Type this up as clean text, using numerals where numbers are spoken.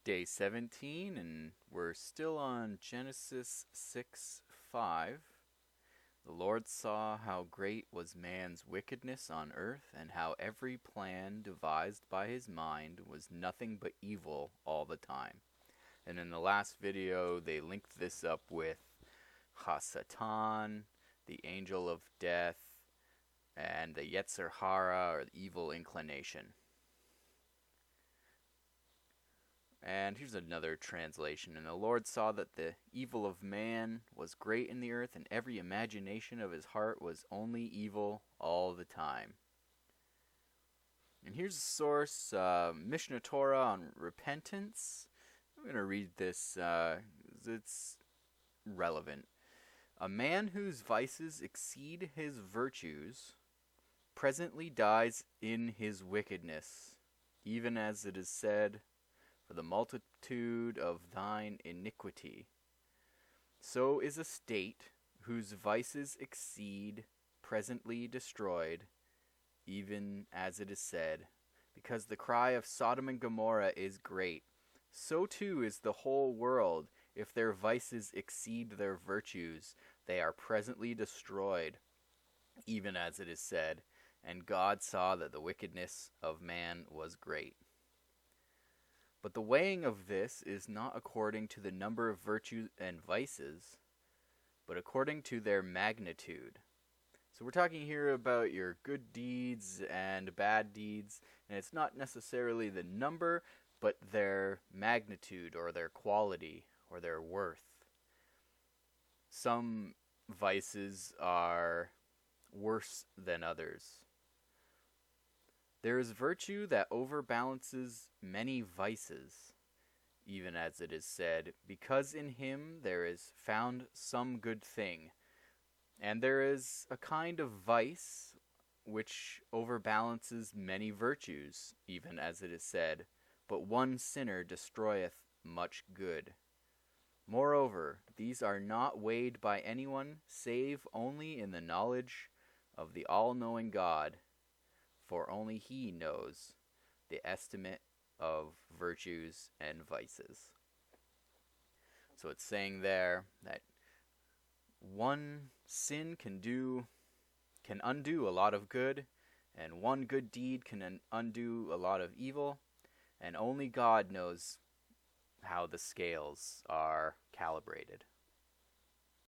Day 17, and we're still on Genesis 6:5. The Lord saw how great was man's wickedness on earth, and how every plan devised by his mind was nothing but evil all the time. And in the last video, they linked this up with Hasatan, the angel of death, and the Yetzer Hara, or the evil inclination. And here's another translation. And the Lord saw that the evil of man was great in the earth, and every imagination of his heart was only evil all the time. And here's a source, Mishnah Torah on repentance. I'm going to read this. It's relevant. A man whose vices exceed his virtues presently dies in his wickedness, even as it is said, for the multitude of thine iniquity. So is a state whose vices exceed presently destroyed, even as it is said, because the cry of Sodom and Gomorrah is great. So too is the whole world. If their vices exceed their virtues, they are presently destroyed, even as it is said, and God saw that the wickedness of man was great. But the weighing of this is not according to the number of virtues and vices, but according to their magnitude. So we're talking here about your good deeds and bad deeds, and it's not necessarily the number, but their magnitude or their quality or their worth. Some vices are worse than others. There is virtue that overbalances many vices, even as it is said, because in him there is found some good thing. And there is a kind of vice which overbalances many virtues, even as it is said, but one sinner destroyeth much good. Moreover, these are not weighed by anyone, save only in the knowledge of the all-knowing God, for only he knows the estimate of virtues and vices. So it's saying there that one sin can undo a lot of good, and one good deed can undo a lot of evil, and only God knows how the scales are calibrated.